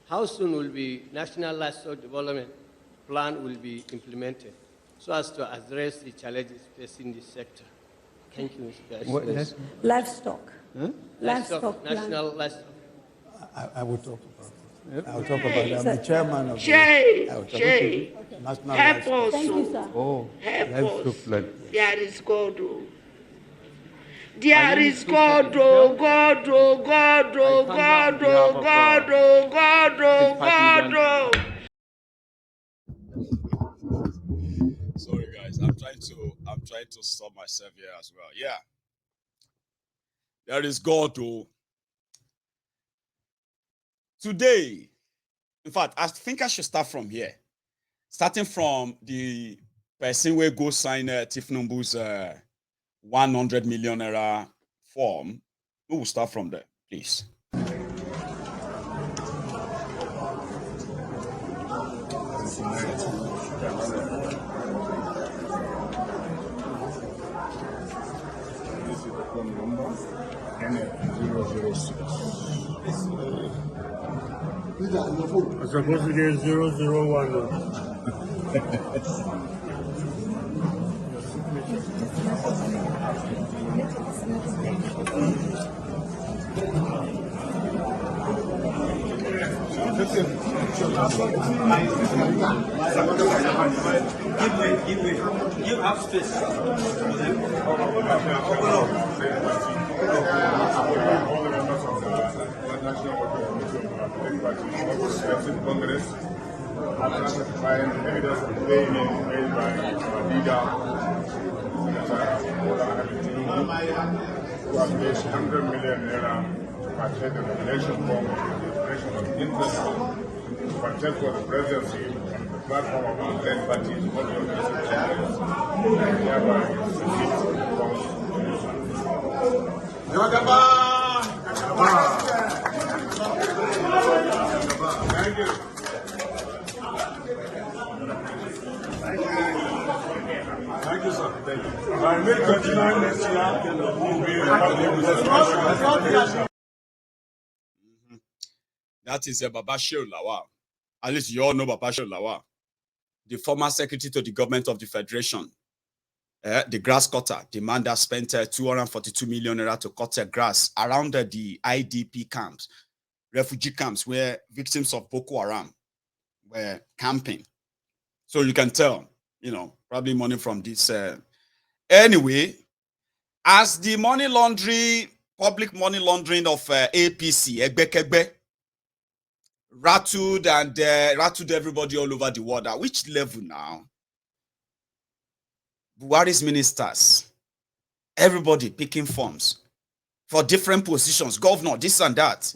how soon will be National Livestock Development Plan will be implemented so as to address the challenges facing this sector? Thank you, Mr. President. Livestock. Huh? Livestock plan. National livestock. I will talk about it. I will talk about it. I'm the chairman of the National help Livestock. us. Thank you, sir. Oh, Help us. flood. There is God. Oh. There is God. Oh, God. Oh, God. Oh, God. Oh, God. Oh, God. Oh, God. Oh. Sorry, guys. I'm trying to stop myself here as well. Yeah. There is God. Oh. Today, in fact, I think I should start from here. Starting from the person where go sign Tinubu's 100 million naira form. We will start from there, please. I'm supposed to get 001. Give up space. Congress have certified evidence of payment made by our leader, who has placed 100 million naira to purchase the nomination form of the operation of interest to purchase for the presidency on the platform of our led parties, all the organized channels, and hereby submit the forms Thank you. Thank you, sir. Thank you. By May 29 next year, we'll be That is Babashir Lawal. At least you all know Babashir Lawal, the former secretary to the government of the Federation. The grass cutter, the man that spent 242 million naira to cut grass around the IDP camps, refugee camps where victims of Boko Haram were camping. So you can tell, probably money from this. Anyway, as the money laundering, public money laundering of APC, Egbekegbe, rattled everybody all over the world. At which level now? Buhari's ministers, everybody picking forms for different positions, governor, this and that.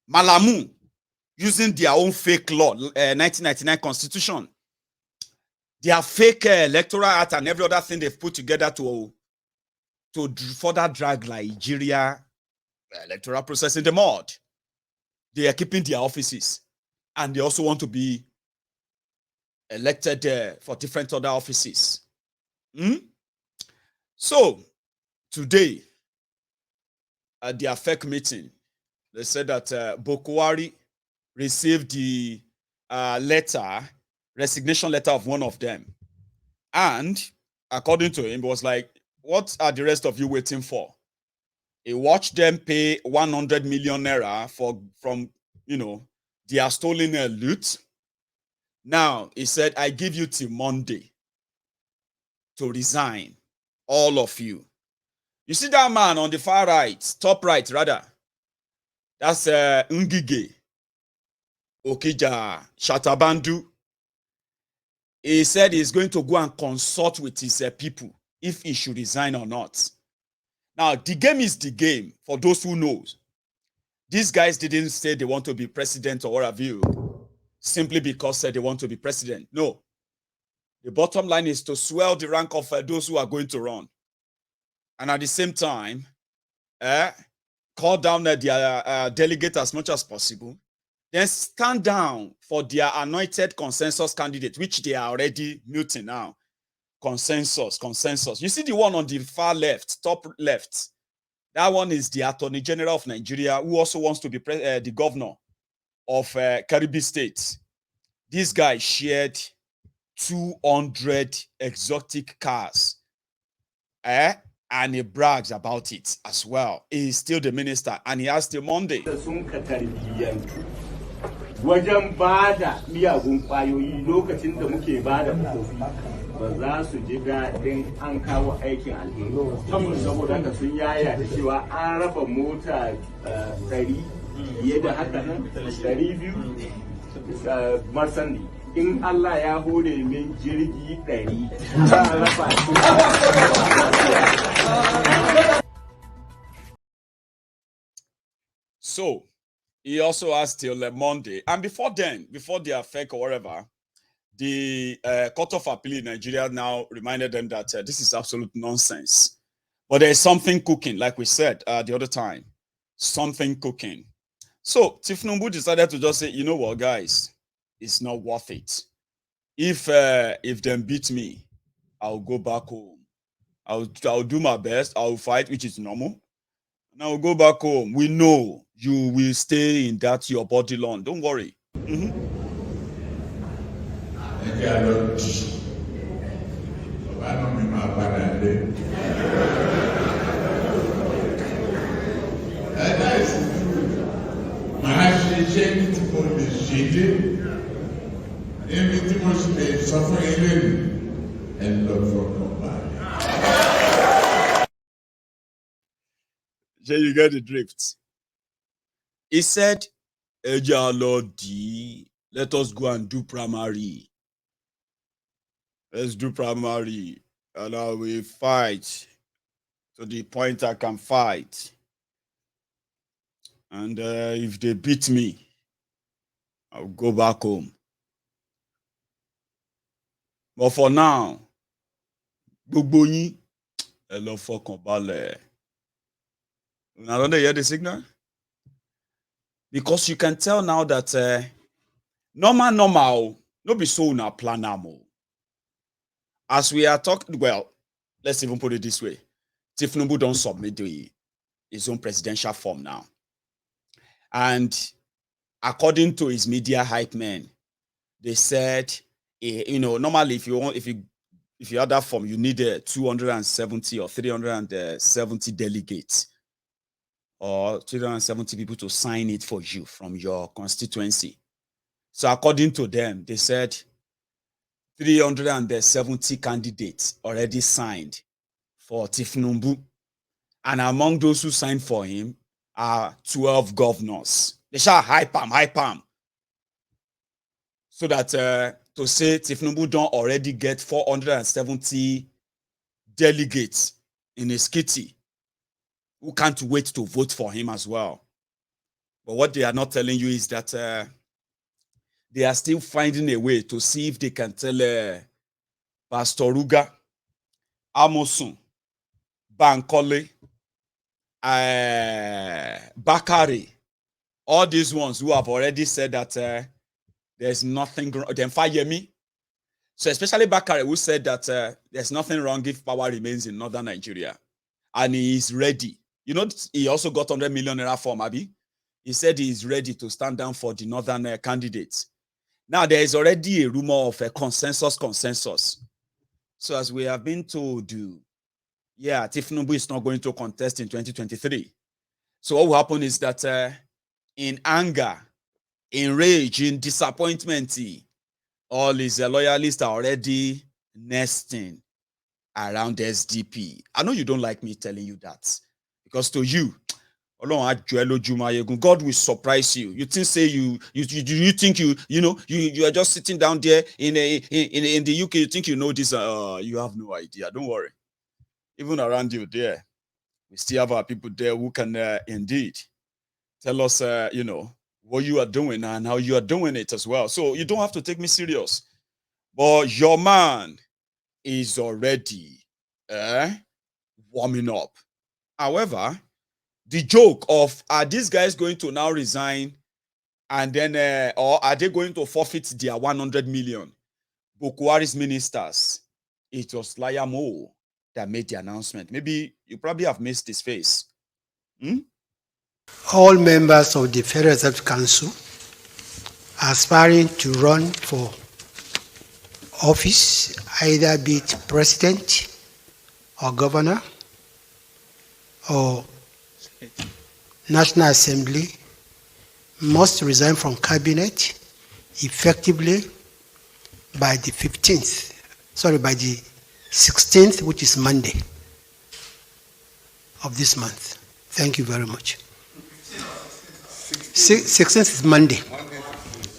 Malamu using their own fake law, 1999 constitution, their fake electoral act and every other thing they've put together to further drag Nigeria electoral process in the mud. They are keeping their offices and they also want to be elected for different other offices. So, today, at the AFEC meeting, they said that Bokwari received the resignation letter of one of them. And according to him, it was like, what are the rest of you waiting for? He watched them pay 100 million naira from their stolen loot. Now, he said, I give you till Monday to resign, all of you. You see that man on the far right, top right rather, that's Ngige Okija Shatabandu. He said he's going to go and consult with his people if he should resign or not. Now, the game is the game, for those who knows. These guys didn't say they want to be president or what have you, simply because they want to be president. No. The bottom line is to swell the rank of those who are going to run. And at the same time, call down their delegate as much as possible. Then stand down for their anointed consensus candidate, which they are already muting now. Consensus. You see the one on the far left, top left. That one is the Attorney General of Nigeria, who also wants to be the governor of Caribbean states. This guy shared 200 exotic cars. And he brags about it as well. He's still the minister and he has till Monday. Wajen bada miyagun kwayoyi lokacin da muke bada kofi ba za su ji daɗin an kawo aikin alheri saboda haka sun yaya da cewa an raba mota 100 fiye da haka nan 200 marsandi in Allah ya hore min jirgi 100 za a raba So he also has till Monday. And before then, before they are fake or whatever, the Court of Appeal in Nigeria now reminded them that this is absolute nonsense. But there is something cooking, like we said the other time. Something cooking. So Tinubu decided to just say, you know what, guys, it's not worth it. If them beat me, I'll go back home. I'll do my best. I'll fight, which is normal. And I'll go back home. We know you will stay in that your body long. Don't worry. And you get the drift. He said, let us go and do primary. Let's do primary. And I will fight to the point I can fight. And if they beat me, I'll go back home. But for now, Bugbonyi, hello for Kombale. I don't hear the signal. Because you can tell now that normal, no be so na planamo. As we are talking, well, let's even put it this way. Tinubu don't submit his own presidential form now. And according to his media hype men, they said, normally if you have that form, you need 270 or 370 delegates. Or 370 people to sign it for you from your constituency. So according to them, they said 370 candidates already signed for Tinubu. And among those who signed for him are 12 governors. They shall hype him. So that to say Tinubu don't already get 470 delegates in his kitty who can't wait to vote for him as well. But what they are not telling you is that they are still finding a way to see if they can tell Pastor Ruga, Amosun, Bankole, Bakari, all these ones who have already said that there's nothing wrong. Then fire me. So especially Bakari, who said that there's nothing wrong if power remains in northern Nigeria. And he is ready. You know, he also got 100 million naira from Abi. He said he is ready to stand down for the northern candidates. Now, there is already a rumor of a consensus. So as we have been told, Tinubu is not going to contest in 2023. So what will happen is that in anger, in rage, in disappointment, all his loyalists are already nesting around SDP. I know you don't like me telling you that. Because to you, God will surprise you. You think you are just sitting down there in the UK. You think you know this? You have no idea. Don't worry. Even around you there, we still have our people there who can indeed tell us, what you are doing and how you are doing it as well. So you don't have to take me serious. But your man is already warming up. However, the joke of are these guys going to now resign and then or are they going to forfeit their 100 million? Bukwari's ministers, it was Layamo that made the announcement. Maybe you probably have missed his face. All members of the Federal Reserve Council aspiring to run for office, either be it president or governor or National Assembly, must resign from cabinet effectively by the 16th, which is Monday of this month. Thank you very much. 16th is Monday.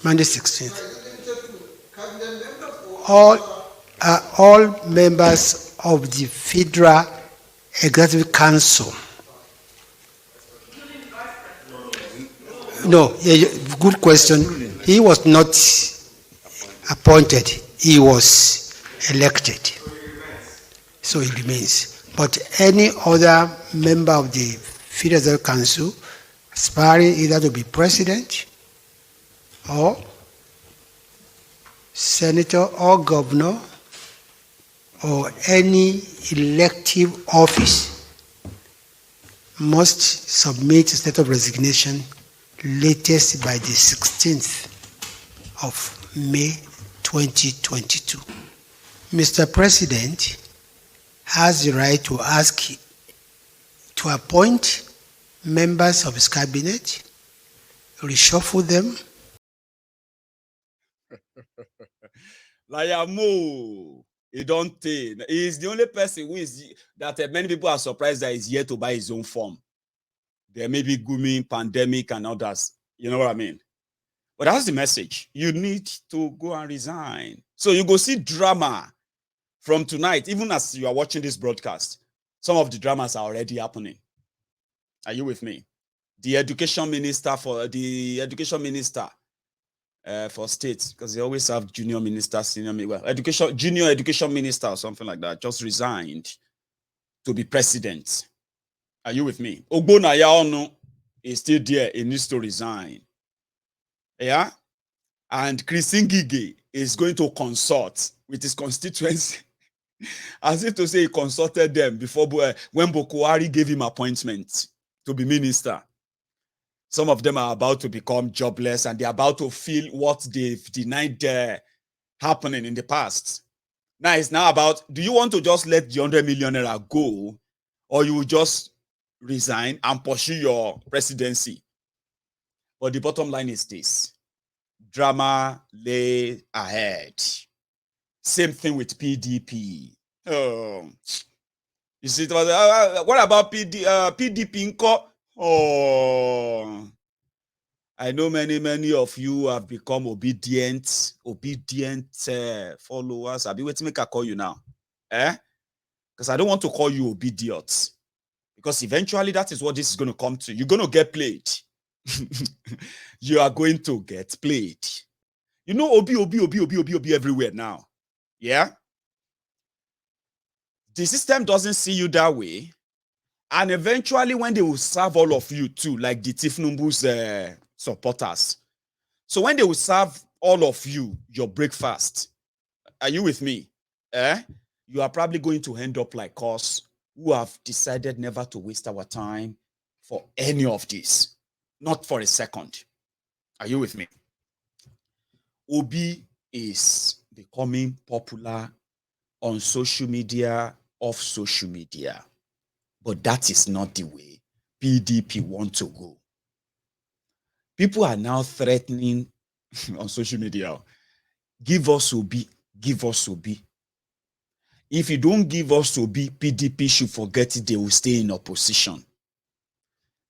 Monday 16th. All members of the Federal Executive Council. No, good question. He was not appointed. He was elected. So he remains. But any other member of the Federal Executive Council aspiring either to be president or senator or governor or any elective office must submit a letter of resignation latest by the 16th of May 2022. Mr. President has the right to ask to appoint members of his cabinet, reshuffle them. Layamo, he don't take. He is the only person who is that many people are surprised that he's here to buy his own form. There may be Gumi, pandemic, and others. You know what I mean? But that's the message. You need to go and resign. So you go see drama from tonight, even as you are watching this broadcast. Some of the dramas are already happening. Are you with me? The education minister for states, because they always have junior minister, senior minister, junior education minister or something like that, just resigned to be president. Are you with me? Ogbona Yaonu is still there. He needs to resign. Yeah? And Chris Ngige is going to consult with his constituency. As if to say he consulted them before when Boko Haram gave him appointment to be minister. Some of them are about to become jobless and they're about to feel what they've denied happening in the past. Now it's now about, do you want to just let the 100 million naira go, or you will just resign and pursue your presidency? But the bottom line is this: drama lay ahead. Same thing with PDP. Oh, you see, it was, what about PDP? Oh, I know many of you have become obedient followers. I'll be waiting to make I call you now. Because I don't want to call you obedient. Because eventually that is what this is going to come to. You're going to get played. You are going to get played. You know, Obi everywhere now. Yeah? The system doesn't see you that way. And eventually when they will serve all of you too, like the Tinubu's supporters. So when they will serve all of you your breakfast, are you with me? You are probably going to end up like us, who have decided never to waste our time for any of this. Not for a second. Are you with me? Obi is becoming popular on social media, off social media. But that is not the way PDP want to go. People are now threatening on social media, give us Obi, give us Obi. If you don't give us Obi, PDP should forget it, they will stay in opposition.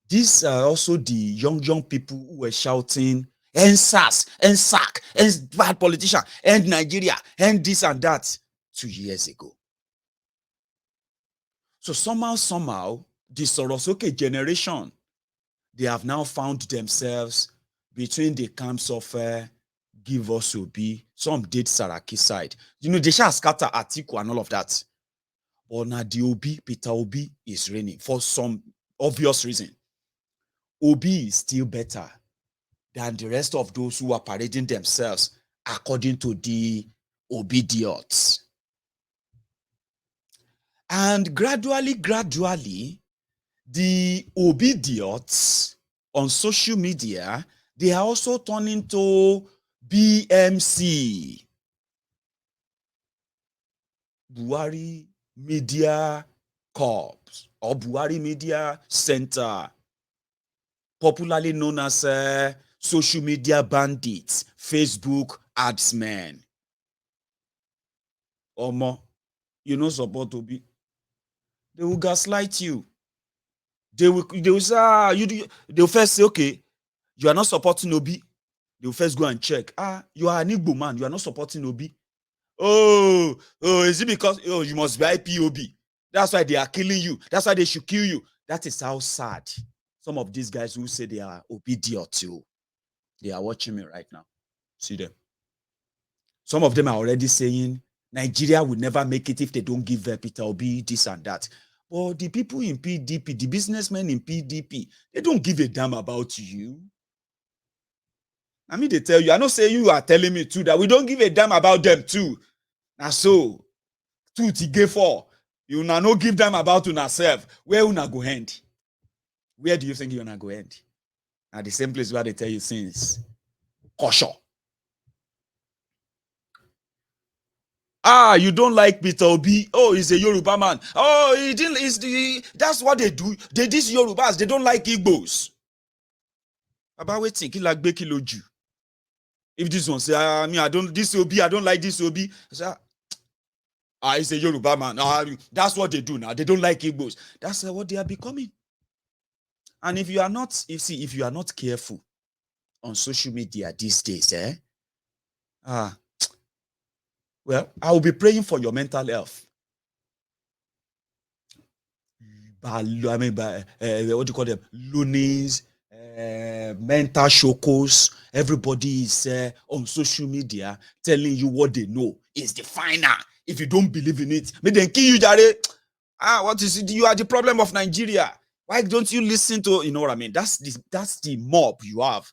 These are also the young people who were shouting, end SARS, end SAC, end bad politician, end Nigeria, end this and that 2 years ago. So somehow, the Sorosoke generation, they have now found themselves between the camps of give us Obi, some did Saraki side. You know, they shall scatter Atiku and all of that. But now the Obi, Peter Obi is reigning for some obvious reason. Obi is still better than the rest of those who are parading themselves according to the Obidiots. And gradually, the Obidiots on social media, they are also turning to BMC, Buhari Media Corps, or Buhari Media Center, popularly known as social media bandits, Facebook adsmen. Omo, you know support to be. They will gaslight you. They will say, they will first say, okay, you are not supporting Obi. They will first go and check. You are an Igbo man, you are not supporting Obi. Oh, is it because you must be IPOB? That's why they are killing you. That's why they should kill you. That is how sad some of these guys who say they are obedient to. They are watching me right now. See them. Some of them are already saying Nigeria will never make it if they don't give Peter Obi this and that. But the people in PDP, the businessmen in PDP, they don't give a damn about you. I mean, they tell you, I know say you are telling me too that we don't give a damn about them too. Now so, two to give for. You now no give them about yourself. Where una go end? Where do you think you gonna go end? At the same place where they tell you since. Caution. You don't like Peter Obi. Oh, he's a Yoruba man. Oh, he didn't. That's what they do. These Yorubas, they don't like Igbos. About waiting, if this one say, I don't this Obi, I don't like this Obi. I say, he's a Yoruba man. That's what they do now. They don't like Igbos. That's what they are becoming. And if you are not careful on social media these days, well, I will be praying for your mental health. What do you call them? Loonies, mental shokos. Everybody is on social media telling you what they know is the final. If you don't believe in it, may they kill you, Jare. What is it? You are the problem of Nigeria. Why don't you listen to, you know what I mean? That's the mob you have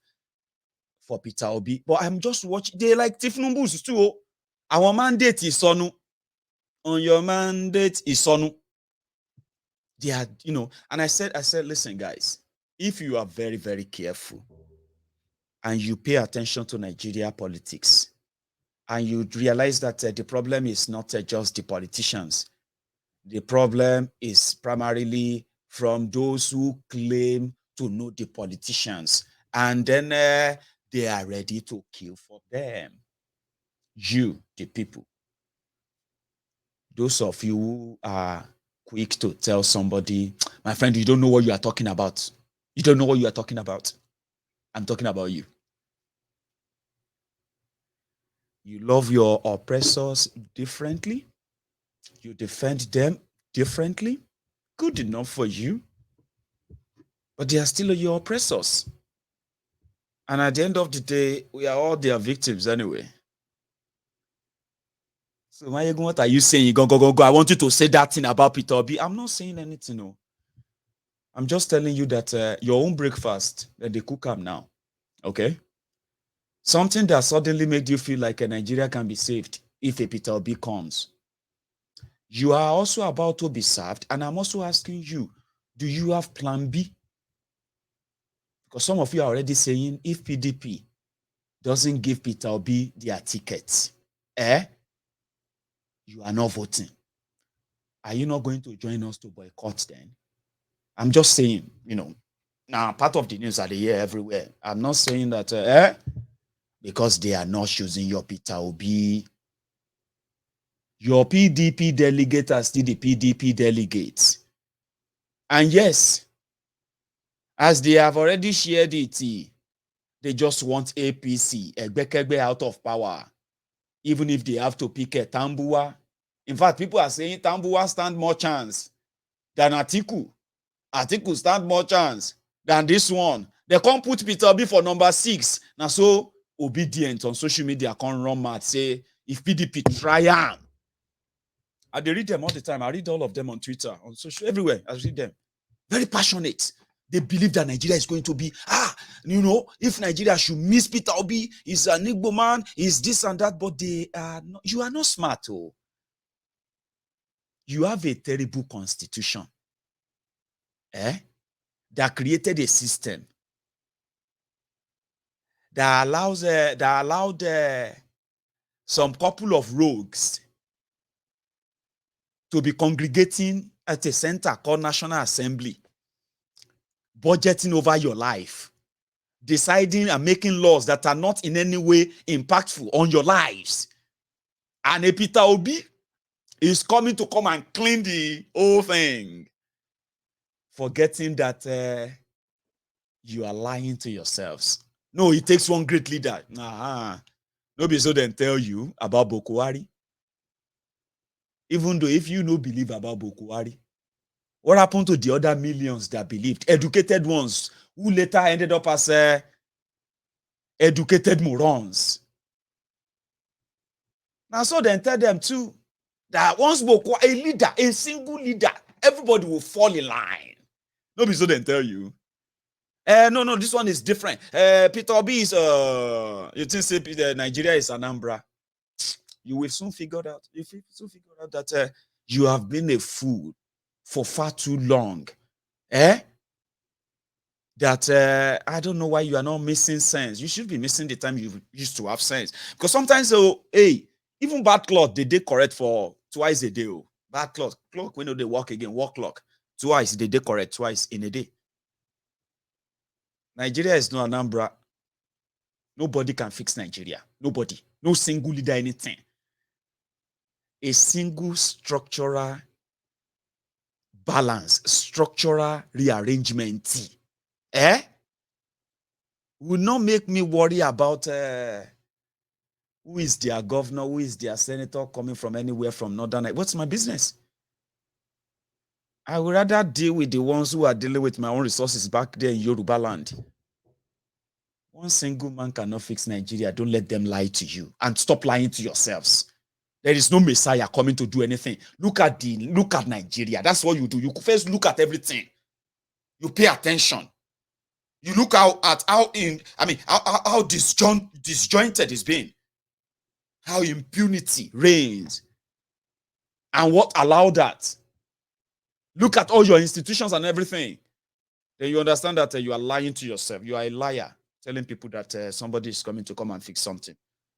for Peter Obi. But I'm just watching. They like Tinubu too. Our mandate is Sonu. On your mandate is Sonu. They are, and I said, listen, guys, if you are very, very careful and you pay attention to Nigeria politics and you realize that the problem is not just the politicians, the problem is primarily from those who claim to know the politicians, and then they are ready to kill for them. You, the people, those of you who are quick to tell somebody, my friend, you don't know what you are talking about. You don't know what you are talking about. I'm talking about you. You love your oppressors differently. You defend them differently. Good enough for you. But they are still your oppressors. And at the end of the day, we are all their victims anyway. So, what are you saying? Go. I want you to say that thing about Peter Obi. I'm not saying anything, no. I'm just telling you that your own breakfast, that they cook up now. Okay? Something that suddenly made you feel like a Nigeria can be saved if a Peter Obi comes. You are also about to be served, and I'm also asking you, do you have plan B? Because some of you are already saying, if PDP doesn't give Peter Obi their tickets, you are not voting. Are you not going to join us to boycott then? I'm just saying, now part of the news are here everywhere. I'm not saying that, because they are not choosing your Peter Obi. Your PDP delegates are still the PDP delegates. And yes, as they have already shared it, they just want APC, Egbekegbe, out of power. Even if they have to pick a Tambuwa. In fact, people are saying Tambuwa stand more chance than Atiku. Atiku stand more chance than this one. They can't put Peter Obi for number 6. Now so obedient on social media can't run mad. Say, if PDP try am. I read them all the time. I read all of them on Twitter, on social, everywhere. I read them. Very passionate. They believe that Nigeria is going to be, if Nigeria should miss Peter Obi, he's an Igbo man, he's this and that, but they are not, you are not smart. You have a terrible constitution that created a system that allowed some couple of rogues to be congregating at a center called National Assembly, budgeting over your life, deciding and making laws that are not in any way impactful on your lives. And a Peter Obi is coming to come and clean the whole thing, forgetting that you are lying to yourselves. No, it takes one great leader. Nobody so then tell you about Boko Haram. Even though if you no believe about Boko Haram, what happened to the other millions that believed? Educated ones who later ended up as educated morons. Now, so then tell them too that once Boko a leader, a single leader, everybody will fall in line. Nobody so then tell you. No, this one is different. Peter Obi is you think say Nigeria is Anambra. You will soon figure out. You will soon figure out that you have been a fool for far too long. That I don't know why you are not missing sense. You should be missing the time you used to have sense. Because sometimes, even bad clock, they correct for twice a day. Bad clock when they work again, work clock. Twice, they correct twice in a day. Nigeria is no Anambra. Nobody can fix Nigeria. Nobody. No single leader, anything. A single structural balance, structural rearrangement. Will not make me worry about who is their governor, who is their senator coming from anywhere from Northern. What's my business? I would rather deal with the ones who are dealing with my own resources back there in Yoruba land. One single man cannot fix Nigeria. Don't let them lie to you. And stop lying to yourselves. There is no Messiah coming to do anything. Look at Nigeria. That's what you do. You first look at everything. You pay attention. You look at how disjointed it's been. How impunity reigns. And what allowed that. Look at all your institutions and everything. Then you understand that you are lying to yourself. You are a liar, telling people that somebody is coming to come and fix something.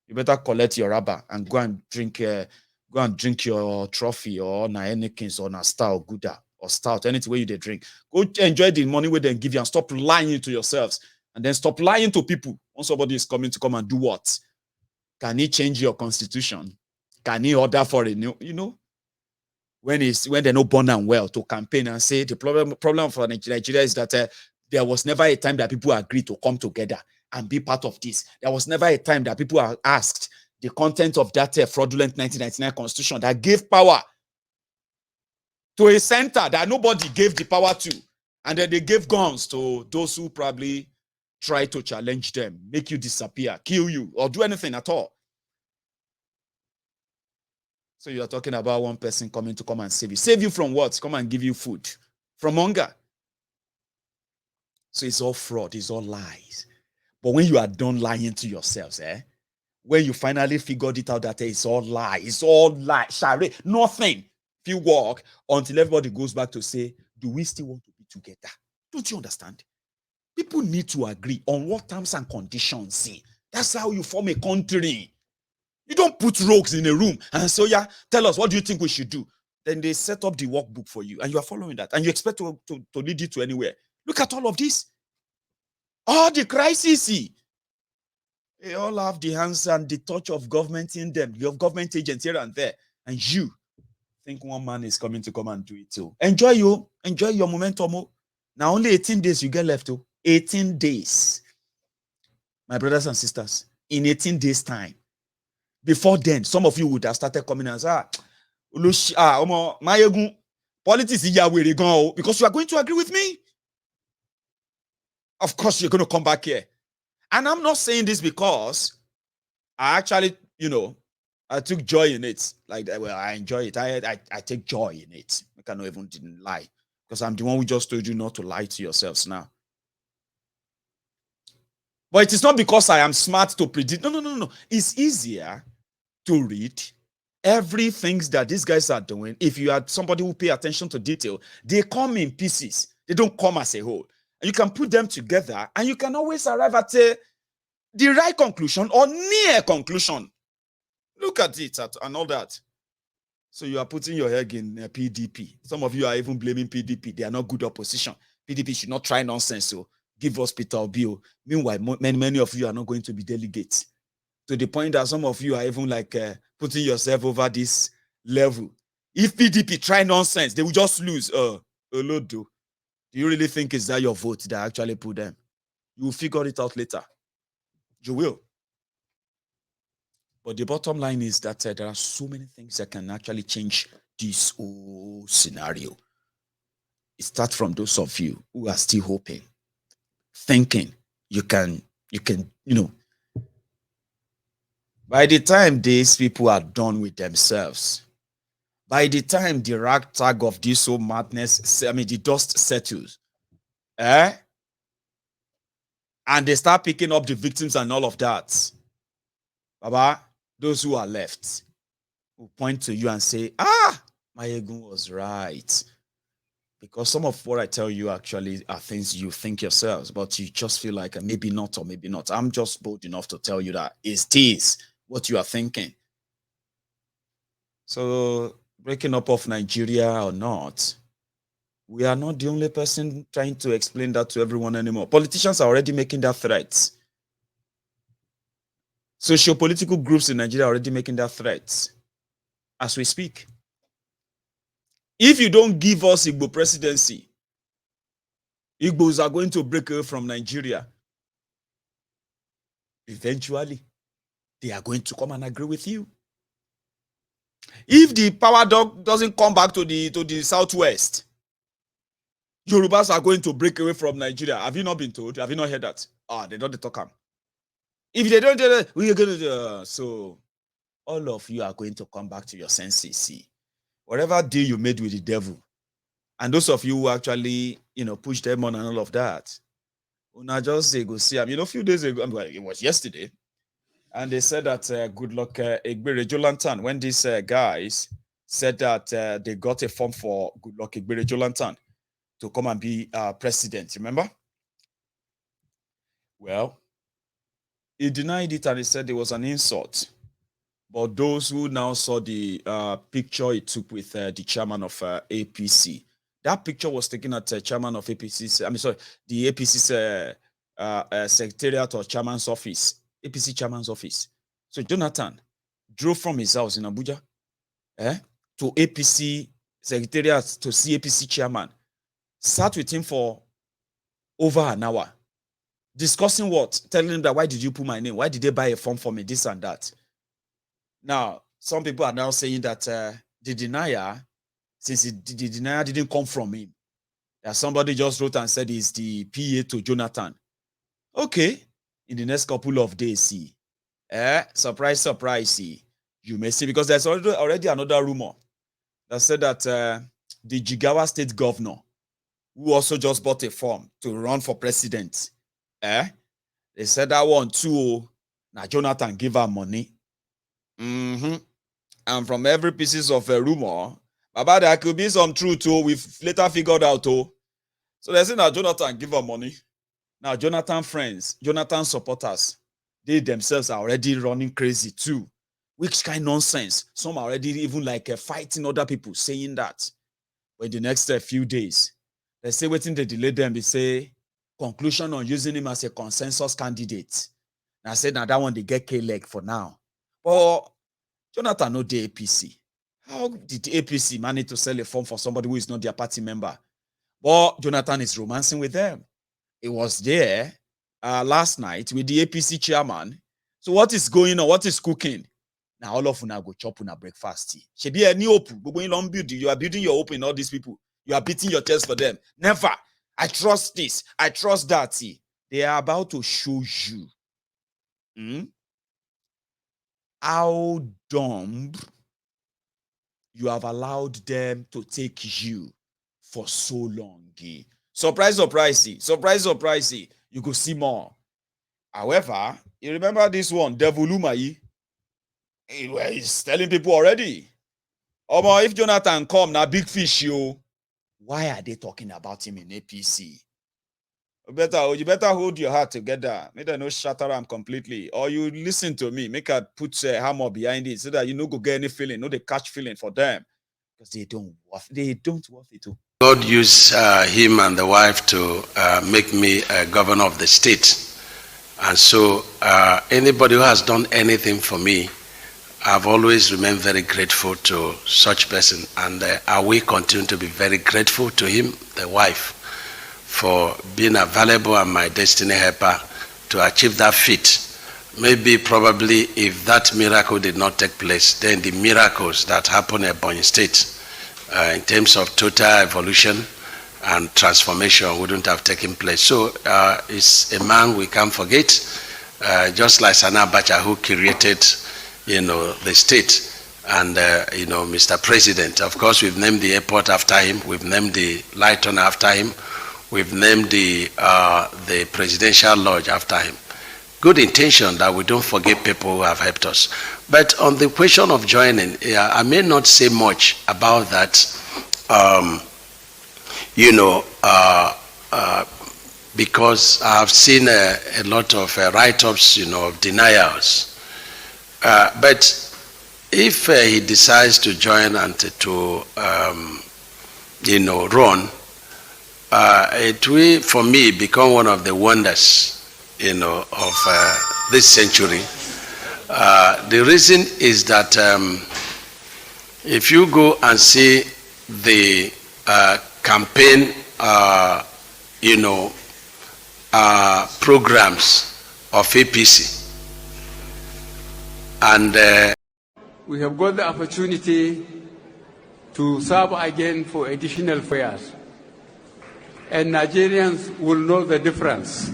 You better collect your rubber and go and drink your trophy or Heinekens or Star or Gouda or Stout, anything where you drink. Go enjoy the money where they give you and stop lying to yourselves. And then stop lying to people when somebody is coming to come and do what? Can he change your constitution? Can he order for a new, when they're not born and well to campaign and say the problem for Nigeria is that there was never a time that people agreed to come together and be part of this. There was never a time that people are asked the content of that fraudulent 1999 constitution that gave power to a center that nobody gave the power to. And then they gave guns to those who probably try to challenge them, make you disappear, kill you, or do anything at all. So you are talking about one person coming to come and save you. Save you from what? Come and give you food. From hunger. So it's all fraud. It's all lies. But when you are done lying to yourselves, when you finally figured it out that it's all lie, share, nothing. If you walk until everybody goes back to say, do we still want to be together? Don't you understand? People need to agree on what terms and conditions. See, that's how you form a country. You don't put rogues in a room and say, yeah, tell us, what do you think we should do? Then they set up the workbook for you and you are following that and you expect to lead you to anywhere. Look at all of this. All the crises. They all have the hands and the touch of government in them. You have government agents here and there. And you think one man is coming to come and do it too. Enjoy your momentum. Now only 18 days you get left. 18 days. My brothers and sisters, in 18 days time. Before then, some of you would have started coming and say, politics is because you are going to agree with me. Of course, you're going to come back here. And I'm not saying this because I actually, I took joy in it. I enjoy it. I take joy in it. I cannot even didn't lie. Because I'm the one who just told you not to lie to yourselves now. But it is not because I am smart to predict. No. It's easier to read everything that these guys are doing. If you are somebody who pay attention to detail, they come in pieces. They don't come as a whole. And you can put them together and you can always arrive at the right conclusion or near conclusion. Look at it and all that. So you are putting your egg in PDP. Some of you are even blaming PDP. They are not good opposition. PDP should not try nonsense. So give us Peter Obi. Meanwhile, many of you are not going to be delegates. To the point that some of you are even like putting yourself over this level. If PDP try nonsense, they will just lose. Do you really think it's that your vote that actually put them? You will figure it out later. You will. But the bottom line is that there are so many things that can actually change this whole scenario. It starts from those of you who are still hoping, thinking you can, by the time these people are done with themselves, by the time the ragtag of this whole madness, the dust settles, and they start picking up the victims and all of that, Baba, those who are left will point to you and say, Mayegun was right. Because some of what I tell you actually are things you think yourselves, but you just feel like maybe not or maybe not. I'm just bold enough to tell you that it is what you are thinking. So breaking up of Nigeria or not, we are not the only person trying to explain that to everyone anymore. Politicians are already making that threat. Socio-political groups in Nigeria are already making that threat as we speak. If you don't give us Igbo presidency, Igbos are going to break away from Nigeria. Eventually, they are going to come and agree with you. If the power dog doesn't come back to the southwest, Yorubas are going to break away from Nigeria. Have you not been told? Have you not heard that? They don't talk. If they don't do that, we are going to. So all of you are going to come back to your senses. See, whatever deal you made with the devil, and those of you who actually, push them on and all of that, una just say go see. A few days ago, it was yesterday, and they said that good luck Egbere Jolantan, when these guys said that they got a form for good luck Egbere Jolantan to come and be president. Remember? Well, he denied it and he said it was an insult. But those who now saw the picture he took with the chairman of APC, that picture was taken at the chairman of APC's, the APC's secretariat or chairman's office, APC chairman's office. So Jonathan drove from his house in Abuja to APC secretariat to see APC chairman, sat with him for over an hour, discussing what? Telling him that, why did you put my name? Why did they buy a form for me? This and that. Now, some people are now saying that the denier, since the denier didn't come from him, that somebody just wrote and said he's the PA to Jonathan. Okay, in the next couple of days, see. Surprise, surprise, see. You may see, because there's already another rumor that said that the Jigawa state governor, who also just bought a form to run for president, they said that one too. Now Jonathan give her money. And from every pieces of a rumor, Baba, there could be some truth too. We've later figured out too. So they say now Jonathan give her money. Now Jonathan friends, Jonathan supporters, they themselves are already running crazy too. Which kind of nonsense? Some are already even like fighting other people, saying that. But in the next few days, they say waiting to delay them. They say conclusion on using him as a consensus candidate. And I said now that one they get K-leg for now. But Jonathan know the APC. How did the APC manage to sell a form for somebody who is not their party member? But Jonathan is romancing with them. He was there last night with the APC chairman. So what is going on? What is cooking? Now all of una go chop una breakfast. Should be any hope. You are building your hope in all these people. You are beating your chest for them. Never. I trust this. I trust that. They are about to show you how dumb you have allowed them to take you for so long. Surprise, surprise, surprise, surprise. You go see more. However, you remember this one, Devil Umai? He's telling people already. If Jonathan come, now big fish, you. Why are they talking about him in APC? You better hold your heart together. Make them no shatter them completely. Or you listen to me. Make her put a hammer behind it so that you no go get any feeling. No, they catch feeling for them. Because they don't worth it too. God used him and the wife to make me a governor of the state. And so anybody who has done anything for me, I've always remained very grateful to such person. And I will continue to be very grateful to him, the wife, for being available and my destiny helper to achieve that feat. Maybe, probably, if that miracle did not take place, then the miracles that happen in Ebonyi State, in terms of total evolution and transformation, wouldn't have taken place. So it's a man we can't forget, just like Sani Abacha, who created, the state, and Mr. President. Of course, we've named the airport after him. We've named the Lighton after him. We've named the presidential lodge after him. Good intention that we don't forget people who have helped us. But on the question of joining, I may not say much about that, because I've seen a lot of write-ups, of denials. But if he decides to join and to, run, it will, for me, become one of the wonders, of this century. The reason is that if you go and see the campaign, programs of APC, and we have got the opportunity to serve again for additional 4 years. And Nigerians will know the difference.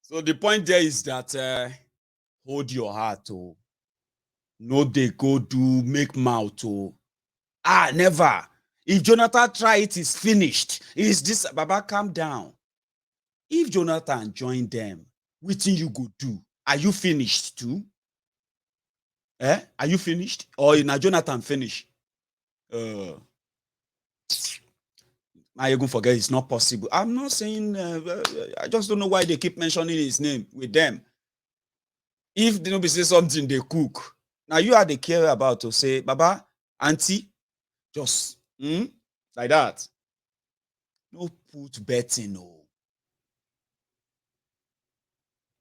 So the point there is that hold your heart, oh. No, they go do make mouth, oh. Never. If Jonathan try it, it's finished. Is this Baba? Calm down. If Jonathan join them, what thing you go do? Are you finished too? Are you finished? Or is Jonathan finished? I even forget it's not possible. I'm not saying, I just don't know why they keep mentioning his name with them. If they don't say something, they cook. Now you are the care about to say, Baba, auntie, just like that. No put betting, no.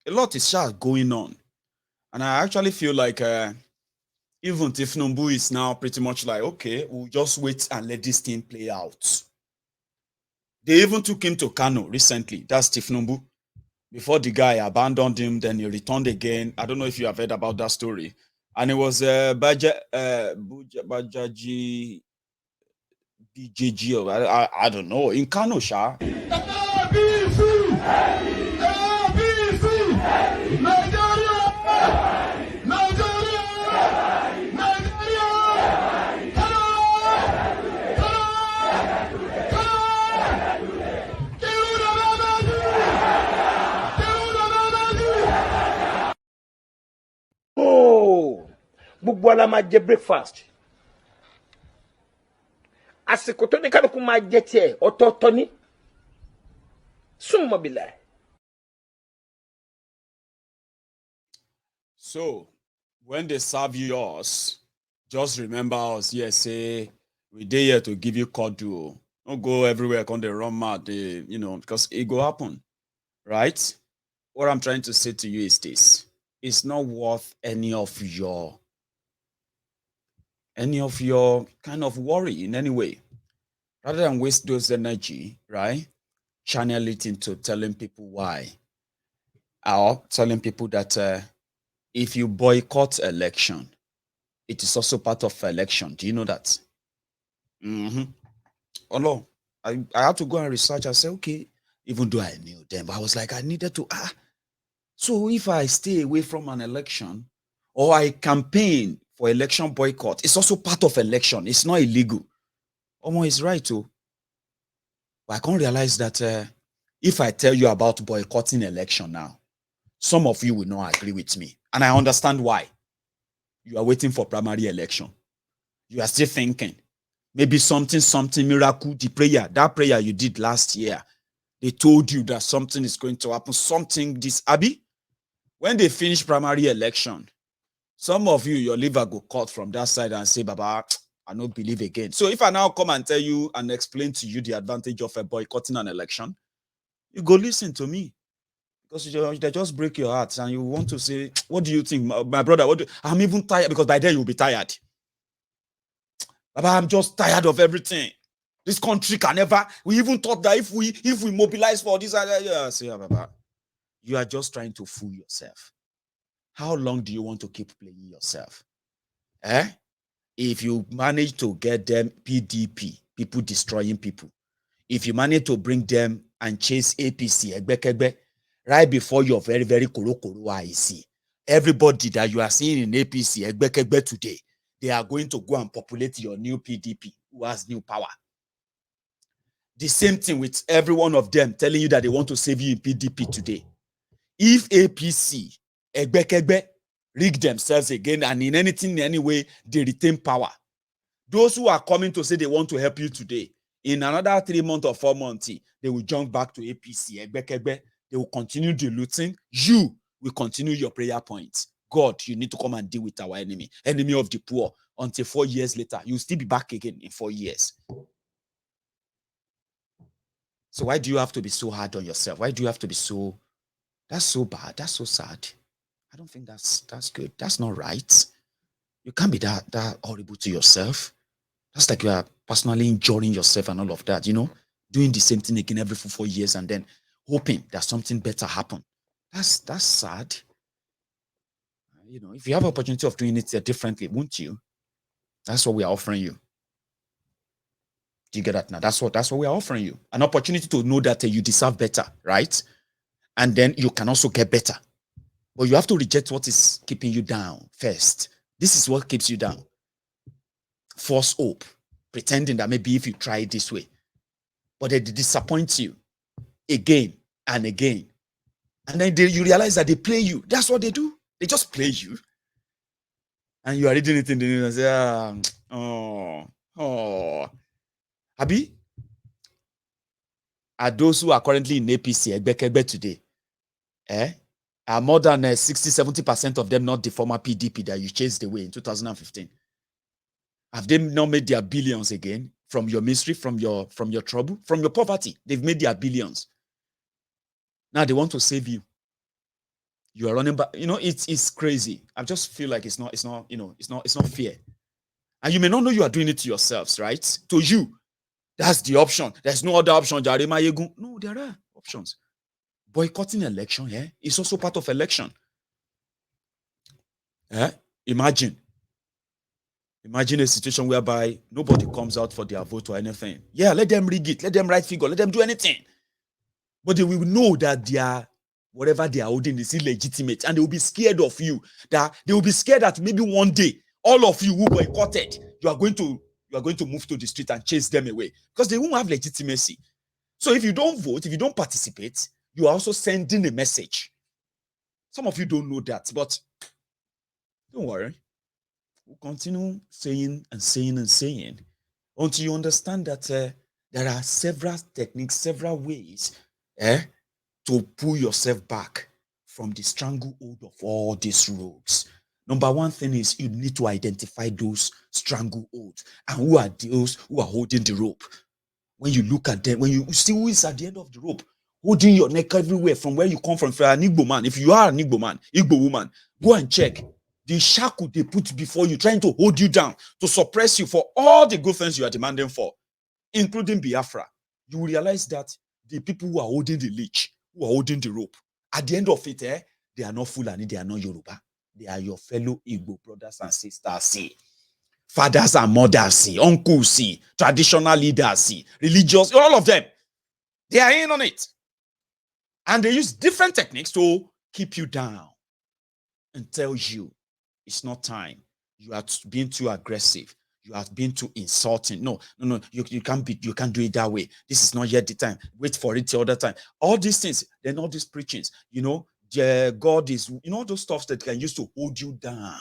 A lot is just going on. And I actually feel like even Tinubu is now pretty much like, okay, we'll just wait and let this thing play out. They even took him to Kano recently. That's Tinubu. Before the guy abandoned him, then he returned again. I don't know if you have heard about that story. And it was Bajaji BJG, or I don't know, in Kano, Sha. Gbogbo ala máa jẹ breakfast. Àsìkò tó ní kálukú máa jẹ tiẹ̀ ọ̀tọ̀ọ̀tọ̀ ni. Súnmọ́ bìlà. So, when they serve you yours, just remember us. Yes, say we dey here to give you cordial. Don't go everywhere, come the run mad, because it go happen, right? What I'm trying to say to you is this: it's not worth any of your kind of worry in any way. Rather than waste those energy, right? Channel it into telling people why, or telling people that if you boycott election, it is also part of election. Do you know that? Oh no, I had to go and research. I said, okay, even though I knew them, but I was like, I needed to. So if I stay away from an election, or I campaign for election boycott, it's also part of election. It's not illegal. Omo is right too. But I can't realize that if I tell you about boycotting election now, Some of you will not agree with me. And I understand why. You are waiting for primary election. You are still thinking, maybe something miracle, that prayer you did last year, they told you that something is going to happen, something this, Abi. When they finish primary election, some of you, your liver go cut from that side and say, Baba, I don't believe again. So if I now come and tell you and explain to you the advantage of a boycotting an election, you go listen to me. Because they just break your heart and you want to say, what do you think, my brother? I'm even tired, because by then you'll be tired. Baba, I'm just tired of everything. This country can never. We even thought that if we mobilize for this, say, Baba, you are just trying to fool yourself. How long do you want to keep playing yourself? If you manage to get them PDP, people destroying people, if you manage to bring them and chase APC, right before your very, very koro IC, everybody that you are seeing in APC, today, they are going to go and populate your new PDP, who has new power. The same thing with every one of them telling you that they want to save you in PDP today. If APC, rig themselves again and in anything, in any way, they retain power, those who are coming to say they want to help you today, in another 3 months or 4 months, they will jump back to APC. They will continue diluting. You will continue your prayer points. God, you need to come and deal with our enemy of the poor. Until 4 years later, you'll still be back again in 4 years. So why do you have to be so hard on yourself? Why do you have to be so... That's so bad. That's so sad. I don't think that's good. That's not right. You can't be that horrible to yourself. That's like you are personally injuring yourself and all of that, doing the same thing again every 4 years and then hoping that something better happen. That's sad. If you have opportunity of doing it differently, won't you? That's what we are offering you. Do you get that now? That's what we are offering you. An opportunity to know that you deserve better, right? And then you can also get better. But you have to reject what is keeping you down first. This is what keeps you down. False hope, pretending that maybe if you try it this way, but they disappoint you again and again. And then you realize that they play you. That's what they do. They just play you. And you are reading it in the news and say, Abi, are those who are currently in APC, today, are more than 60-70% of them not the former PDP that you chased away in 2015? Have they not made their billions again from your misery, from your trouble, from your poverty? They've made their billions. Now they want to save you. You are running back. It's crazy. I just feel like it's not fair. And you may not know you are doing it to yourselves, right? To you, that's the option. There's no other option. No, there are options. Boycotting election, is also part of election. Imagine a situation whereby nobody comes out for their vote or anything. Yeah, let them rig it, let them write figure, let them do anything. But they will know that whatever they are holding is illegitimate, and they will be scared of you. That they will be scared that maybe one day, all of you who boycotted, you are going to move to the street and chase them away because they won't have legitimacy. So if you don't vote, if you don't participate, you are also sending a message. Some of you don't know that, but don't worry. We'll continue saying and saying and saying until you understand that there are several techniques, several ways to pull yourself back from the stranglehold of all these ropes. Number one thing is you need to identify those strangleholds and who are those who are holding the rope. When you look at them, when you see who is at the end of the rope, holding your neck everywhere from where you come from. If you are an Igbo man, if you are an Igbo man, Igbo woman, go and check the shackle they put before you, trying to hold you down, to suppress you for all the good things you are demanding for, including Biafra. You will realize that the people who are holding the leash, who are holding the rope, at the end of it, they are not Fulani, they are not Yoruba. They are your fellow Igbo brothers and sisters, fathers and mothers, uncles, traditional leaders, religious, all of them. They are in on it. And they use different techniques to keep you down and tell you it's not time. You are being too aggressive. You have been too insulting. No. You can't do it that way. This is not yet the time. Wait for it the other time. All these things, then all these preachings, God is, those stuff that can use to hold you down.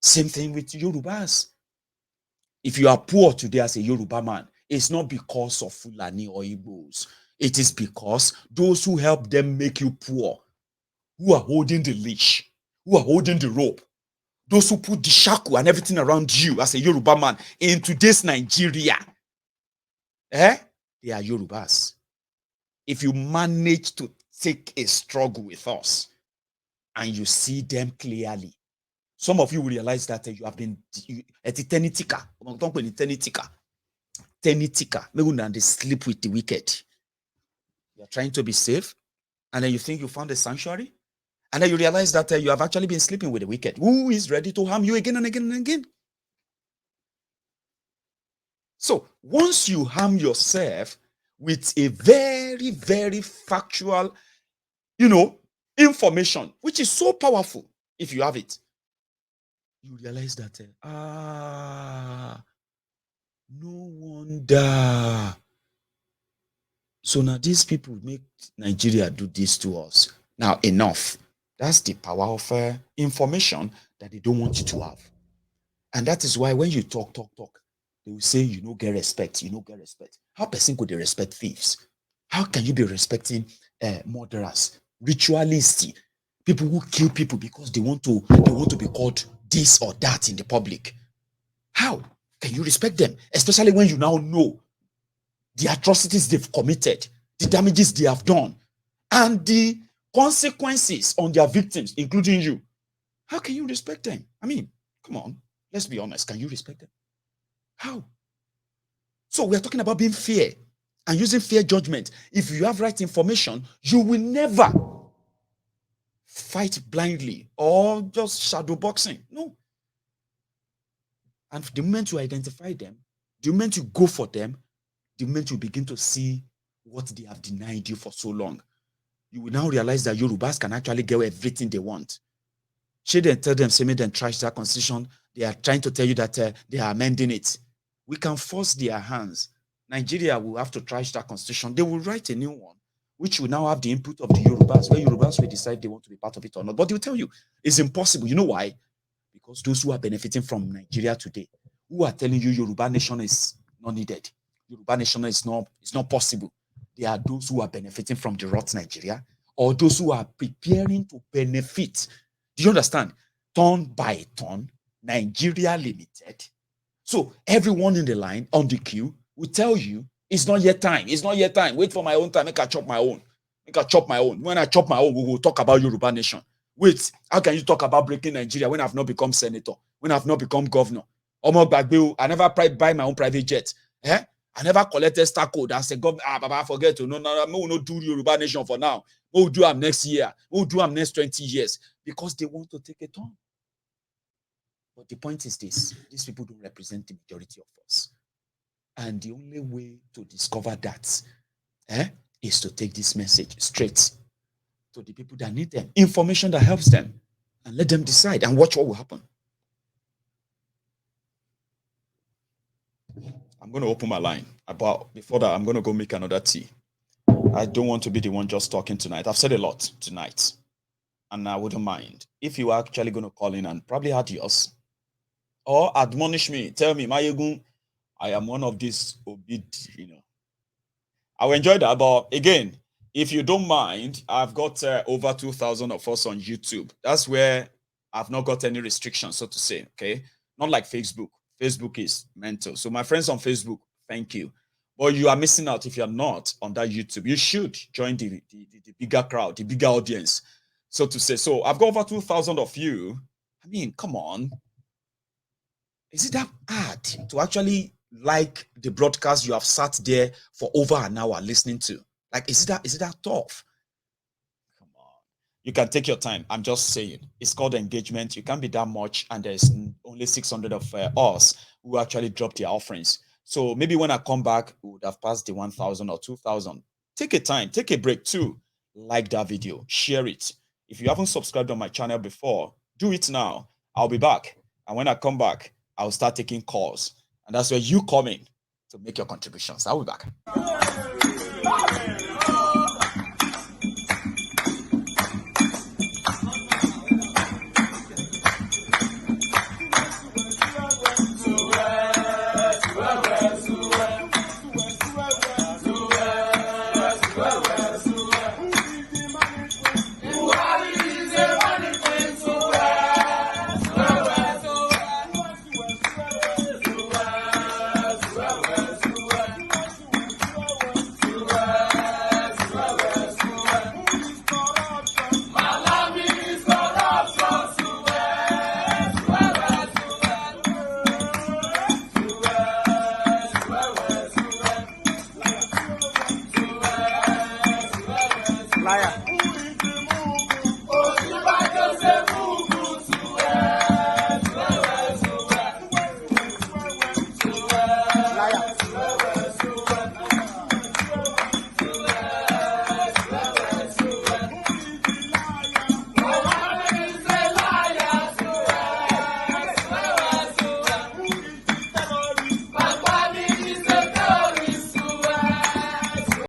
Same thing with Yorubas. If you are poor today as a Yoruba man, it's not because of Fulani or Igbos. It is because those who help them make you poor, who are holding the leash, who are holding the rope, those who put the shackle and everything around you as a Yoruba man in today's Nigeria, they are Yorubas. If you manage to take a struggle with us and you see them clearly, some of you will realize that you have been tenitika. Maybe they sleep with the wicked. You're trying to be safe, and then you think you found a sanctuary, and then you realize that you have actually been sleeping with the wicked, who is ready to harm you again and again and again. So once you harm yourself with a very, very factual, information, which is so powerful if you have it, you realize that, no wonder. So now these people make Nigeria do this to us. Now enough. That's the power of information that they don't want you to have. And that is why when you talk, they will say, you don't get respect, How person could they respect thieves? How can you be respecting murderers, ritualists, people who kill people because they want to be called this or that in the public? How can you respect them? Especially when you now know the atrocities they've committed, the damages they have done, and the consequences on their victims, including you. How can you respect them? I mean, come on, let's be honest. Can you respect them? How? So we're talking about being fair and using fair judgment. If you have right information, you will never fight blindly or just shadow boxing. No. And the moment you identify them, the moment you go for them, the moment you begin to see what they have denied you for so long, you will now realize that Yorubas can actually get everything they want. Should they tell them, say, make them trash that constitution? They are trying to tell you that they are amending it. We can force their hands. Nigeria will have to trash that constitution. They will write a new one, which will now have the input of the Yorubas, where Yorubas will decide they want to be part of it or not. But they will tell you it's impossible. You know why? Because those who are benefiting from Nigeria today, who are telling you Yoruba nation is not needed, Yoruba nation is not possible, they are those who are benefiting from the rot Nigeria, or those who are preparing to benefit. Do you understand? Turn by turn, Nigeria Limited. So everyone in the line, on the queue, will tell you, it's not yet time. It's not yet time. Wait for my own time. Make I chop my own. When I chop my own, we will talk about Yoruba nation. Wait, how can you talk about breaking Nigeria when I've not become senator? When I've not become governor? I never buy my own private jet. I never collected star code as a government. Baba, forget to. No, we will not do Yoruba nation for now. We will do them next year. We will do them next 20 years. Because they want to take a turn. But the point is this. These people don't represent the majority of us. And the only way to discover that is to take this message straight to the people that need them. Information that helps them. And let them decide and watch what will happen. I'm going to open my line. Before that, I'm going to go make another tea. I don't want to be the one just talking tonight. I've said a lot tonight. And I wouldn't mind if you are actually going to call in and probably add yours. Or admonish me. Tell me, Mayegun, I am one of these I will enjoy that. But again, if you don't mind, I've got over 2,000 of us on YouTube. That's where I've not got any restrictions, so to say. Okay. Not like Facebook. Facebook is mental. So my friends on Facebook, thank you. But you are missing out if you're not on that YouTube. You should join the bigger crowd, the bigger audience, so to say. So I've got over 2,000 of you. I mean, come on. Is it that hard to actually like the broadcast you have sat there for over an hour listening to? Like, is it that tough? Come on. You can take your time. I'm just saying. It's called engagement. You can't be that much, and there's only 600 of us who actually dropped their offerings. So maybe when I come back, we would have passed the 1,000 or 2,000. Take a time. Take a break too. Like that video. Share it. If you haven't subscribed on my channel before, do it now. I'll be back. And when I come back, I'll start taking calls. And that's where you come in to make your contributions. I'll be back. Liar.